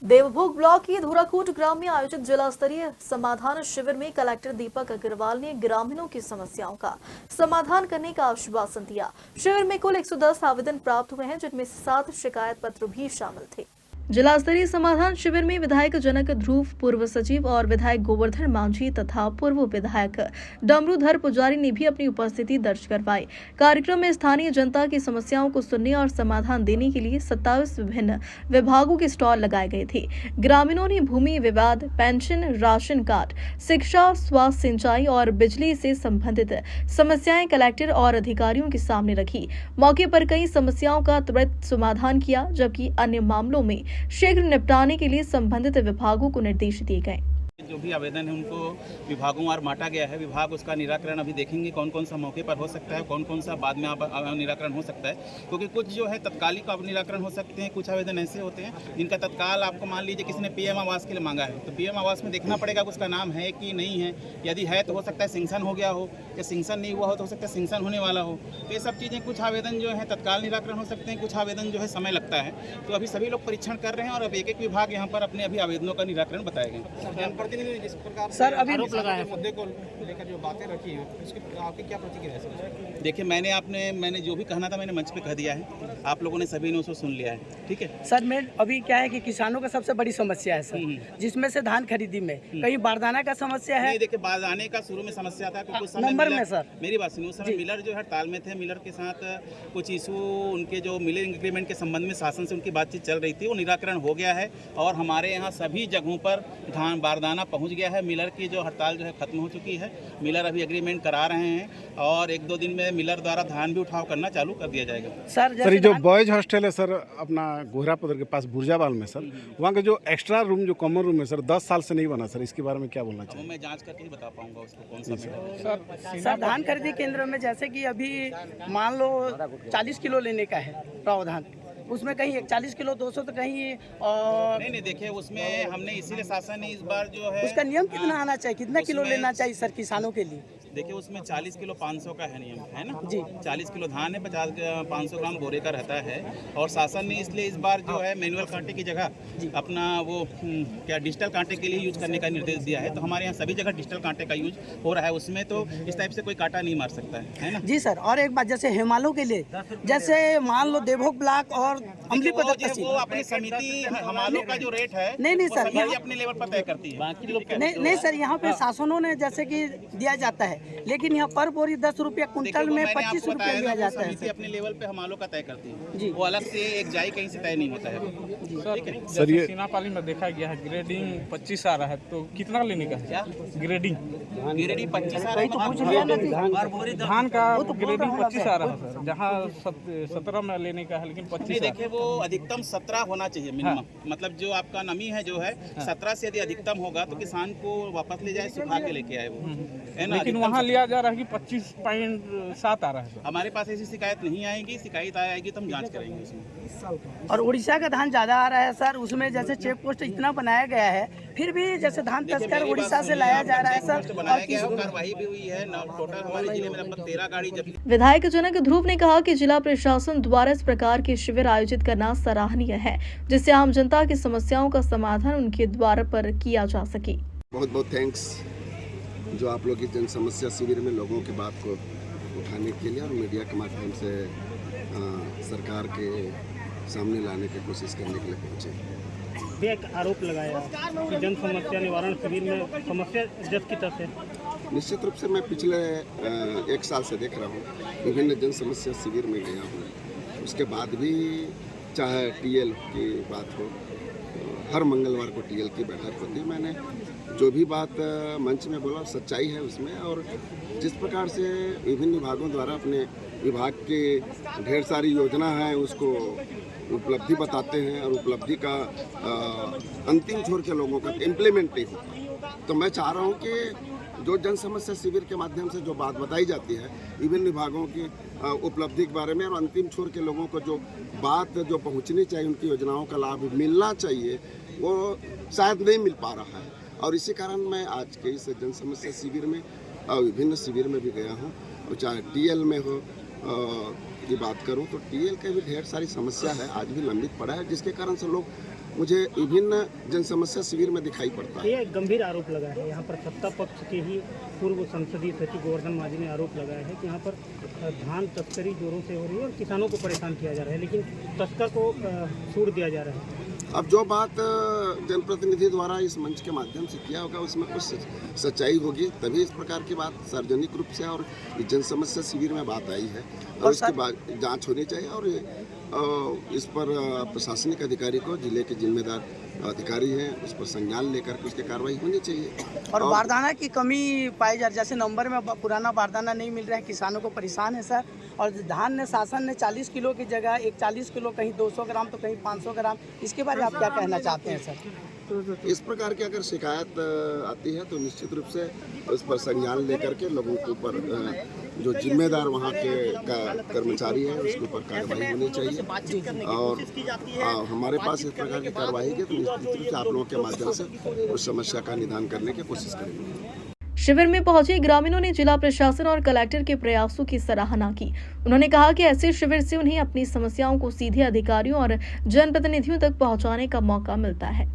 Devbhog block की धुराकूट ग्राम में आयोजित जिला स्तरीय समाधान शिविर में कलेक्टर दीपक अग्रवाल ने ग्रामीणों की समस्याओं का समाधान करने का आश्वासन दिया। शिविर में कुल 110 आवेदन प्राप्त हुए हैं, जिनमें 7 शिकायत पत्र भी शामिल थे। जिला स्तरीय समाधान शिविर में विधायक जनक ध्रुव, पूर्व सचिव और विधायक गोवर्धन मांझी तथा पूर्व विधायक डमरूधर पुजारी ने भी अपनी उपस्थिति दर्ज करवाई। कार्यक्रम में स्थानीय जनता की समस्याओं को सुनने और समाधान देने के लिए 27 विभिन्न विभागों के स्टॉल लगाए गए थे। ग्रामीणों ने भूमि विवाद, पेंशन, राशन कार्ड, शिक्षा, स्वास्थ्य, सिंचाई और बिजली से संबंधित समस्याएं कलेक्टर और अधिकारियों के सामने रखी। मौके पर कई समस्याओं का त्वरित समाधान किया, जबकि अन्य मामलों में शीघ्र निपटाने के लिए संबंधित विभागों को निर्देश दिए गए। जो भी आवेदन है उनको विभागों और बांटा गया है। विभाग उसका निराकरण अभी देखेंगे कौन कौन सा मौके पर हो सकता है, कौन कौन सा बाद में निराकरण हो सकता है, क्योंकि कुछ जो है तत्कालिक निराकरण हो सकते हैं। कुछ आवेदन ऐसे होते हैं जिनका तत्काल, आपको मान लीजिए किसी ने पीएम आवास के लिए मांगा है, तो पीएम आवास में देखना पड़ेगा उसका नाम है कि नहीं है। यदि है तो हो सकता है सेंक्शन हो गया हो, या सेंक्शन नहीं हुआ हो तो हो सकता है सेंक्शन होने वाला हो। तो ये सब चीज़ें, कुछ आवेदन जो है तत्काल निराकरण हो सकते हैं, कुछ आवेदन जो है समय लगता है। तो अभी सभी लोग परीक्षण कर रहे हैं और अब एक एक विभाग यहाँ पर अपने अभी आवेदनों का निराकरण बताएंगे। जनप्रतिनिधि जिस प्रकार सर अभी आरोप लगाया मुद्दे को लेकर जो बातें रखी है, उसकी आपकी क्या प्रतिक्रिया है? देखिए, मैंने जो भी कहना था मैंने मंच पे कह दिया है। आप लोगों ने सभी ने उसको सुन लिया है, ठीक है सर। मैं अभी क्या है कि किसानों का सबसे बड़ी समस्या है सर, जिसमें से धान खरीदी में कहीं बारदाना का समस्या है। नहीं, देखिए, बारदाने का शुरू में समस्या था, कुछ समय नंबर में सर, मेरी बात सुनिए, उस समय मिलर जो हड़ताल में थे। मिलर के साथ कुछ इशू, उनके जो मिलर एग्रीमेंट के संबंध में शासन से उनकी बातचीत चल रही थी, वो निराकरण हो गया है और हमारे यहाँ सभी जगहों पर धान बारदाना पहुँच गया है। मिलर की जो हड़ताल जो है खत्म हो चुकी है। मिलर अभी एग्रीमेंट करा रहे हैं और 1-2 दिन में मिलर द्वारा धान भी उठाव करना चालू कर दिया जाएगा। सर जो बॉयज हॉस्टल है सर अपना गोहरापदर के पास बुरजावाल में सर, वहाँ का जो एक्स्ट्रा रूम, जो कॉमन रूम है सर, 10 साल से नहीं बना सर, इसके बारे में क्या बोलना चाहिए? मैं जांच करके ही बता पाऊंगा उसको कौन सा सर धान खरीदी केंद्र में जैसे कि अभी मान लो 40 किलो लेने का है प्रावधान, उसमें कहीं 41 किलो 200 तो कहीं नहीं, देखिए, उसमें हमने इसीलिए शासन ने इस बार जो है उसका नियम कितना आना चाहिए, कितना किलो लेना चाहिए सर किसानों के लिए? देखिए, उसमें 40 किलो 500 का है नियम, है ना जी। 40 किलो धान है, 500 ग्राम बोरे का रहता है। और शासन ने इसलिए इस बार जो है मैनुअल कांटे की जगह अपना वो क्या डिजिटल कांटे के लिए यूज करने का निर्देश दिया है। तो हमारे यहाँ सभी जगह डिजिटल कांटे का यूज हो रहा है। उसमें तो इस टाइप से कोई कांटा नहीं मार सकता है ना जी सर। और एक बात, जैसे हेमालों के लिए, जैसे मान लो देवभोग ब्लॉक और अमली पदक वो अपनी समिति हमालों का जो रेट है नहीं सर, ये अपने लेवल पर तय करती है। नहीं सर, यहाँ पे शासनों ने जैसे कि दिया जाता है, लेकिन यहाँ पर बोरी 10 रुपया कुंटल में 25 रुपया दिया जाता है। अपने लेवल पे हमालों का तय करती है जी। वो अलग से एक जाई कहीं से तय नहीं होता है। सर ये सीनापाली में देखा गया है ग्रेडिंग 25 आ रहा है, तो कितना लेने का है? ग्रेडिंग 25 आ रहा है, धान का ग्रेडिंग 25 आ रहा है सर, जहाँ 17 में लेने का है, लेकिन 25। देखिए, वो अधिकतम 17 होना चाहिए मिनिमम। मतलब जो आपका नमी है जो है 17 से यदि अधिकतम होगा तो किसान को वापस ले जाए, सुखा के लेके आए वो, है ना। लेकिन वहाँ लिया जा रहा है कि 25.7 आ रहा है। हमारे पास ऐसी शिकायत नहीं आएगी। शिकायत आएगी तो हम जांच करेंगे उसमें। और उड़ीसा का धान ज्यादा आ रहा है सर, उसमें जैसे चेक पोस्ट इतना बनाया गया है, फिर भी जैसे धान तस्कर उड़ीसा से लाया जा रहा है सर। बनाया गया है, कार्रवाई भी हुई है। टोटल हमारे जिले में लगभग 13 गाड़ी जब्त। विधायक जनक ध्रुव ने कहा कि जिला प्रशासन द्वारा इस प्रकार के शिविर आयोजित करना सराहनीय है, जिससे आम जनता की समस्याओं का समाधान उनके द्वार पर किया जा सके। बहुत बहुत थैंक्स जो आप लोग की जन समस्या शिविर में लोगों की बात को उठाने के लिए और मीडिया के माध्यम से सरकार के सामने लाने की कोशिश करने के लिए पहुँचे। एक आरोप लगाया कि जन समस्या निवारण शिविर में समस्या जस की तरफ है। निश्चित रूप से मैं पिछले 1 साल से देख रहा हूँ, विभिन्न जन समस्या शिविर में गया हूँ। उसके बाद भी चाहे टीएल की बात हो, हर मंगलवार को टीएल की बैठक होती है। मैंने जो भी बात मंच में बोला सच्चाई है उसमें। और जिस प्रकार से विभिन्न विभागों द्वारा अपने विभाग के ढेर सारी योजना है उसको उपलब्धि बताते हैं और उपलब्धि का अंतिम छोर के लोगों का इम्प्लीमेंट नहीं होता। तो मैं चाह रहा हूँ कि जो जन समस्या शिविर के माध्यम से जो बात बताई जाती है विभिन्न विभागों की उपलब्धि के बारे में, और अंतिम छोर के लोगों को जो बात जो पहुंचनी चाहिए, उनकी योजनाओं का लाभ मिलना चाहिए, वो शायद नहीं मिल पा रहा है। और इसी कारण मैं आज के इस जन समस्या शिविर में विभिन्न शिविर में भी गया हूँ। और चाहे टीएल में हो की बात करूँ तो टीएल के भी ढेर सारी समस्या है, आज भी लंबित पड़ा है, जिसके कारण से लोग मुझे विभिन्न जन समस्या शिविर में दिखाई पड़ता है। ये गंभीर आरोप लगा है यहाँ पर सत्ता पक्ष के ही पूर्व संसदीय सचिव गोवर्धन मांझी ने आरोप लगाया है कि यहाँ पर धान तस्करी जोरों से हो रही है और किसानों को परेशान किया जा रहा है, लेकिन तस्कर को छूट दिया जा रहा है। अब जो बात जनप्रतिनिधि द्वारा इस मंच के माध्यम से किया होगा उसमें कुछ सच्चाई होगी, तभी इस प्रकार की बात सार्वजनिक रूप से और जन समस्या शिविर में बात आई है और उसके बाद जांच होनी चाहिए और इस पर प्रशासनिक अधिकारी को जिले के जिम्मेदार अधिकारी हैं उस पर संज्ञान लेकर के उसकी कार्रवाई होनी चाहिए। और बारदाना की कमी पाई जा रही, जैसे नंबर में पुराना बारदाना नहीं मिल रहा है, किसानों को परेशान है सर। और धान ने शासन ने 40 किलो की जगह एक 40 किलो, कहीं 200 ग्राम तो कहीं 500 ग्राम, इसके बारे में आप क्या कहना चाहते हैं सर? इस प्रकार की अगर शिकायत आती है तो निश्चित रूप से उस पर संज्ञान लेकर के लोगों के ऊपर जो जिम्मेदार वहाँ के कर्मचारी हैं उसके ऊपर कार्रवाई होनी चाहिए और हमारे पास इस प्रकार की कार्रवाई की तो निश्चित रूप से आप लोगों के माध्यम से उस समस्या का निदान करने की कोशिश करेंगे। शिविर में पहुंचे ग्रामीणों ने जिला प्रशासन और कलेक्टर के प्रयासों की सराहना की। उन्होंने कहा कि ऐसे शिविर से उन्हें अपनी समस्याओं को सीधे अधिकारियों और जनप्रतिनिधियों तक पहुंचाने का मौका मिलता है।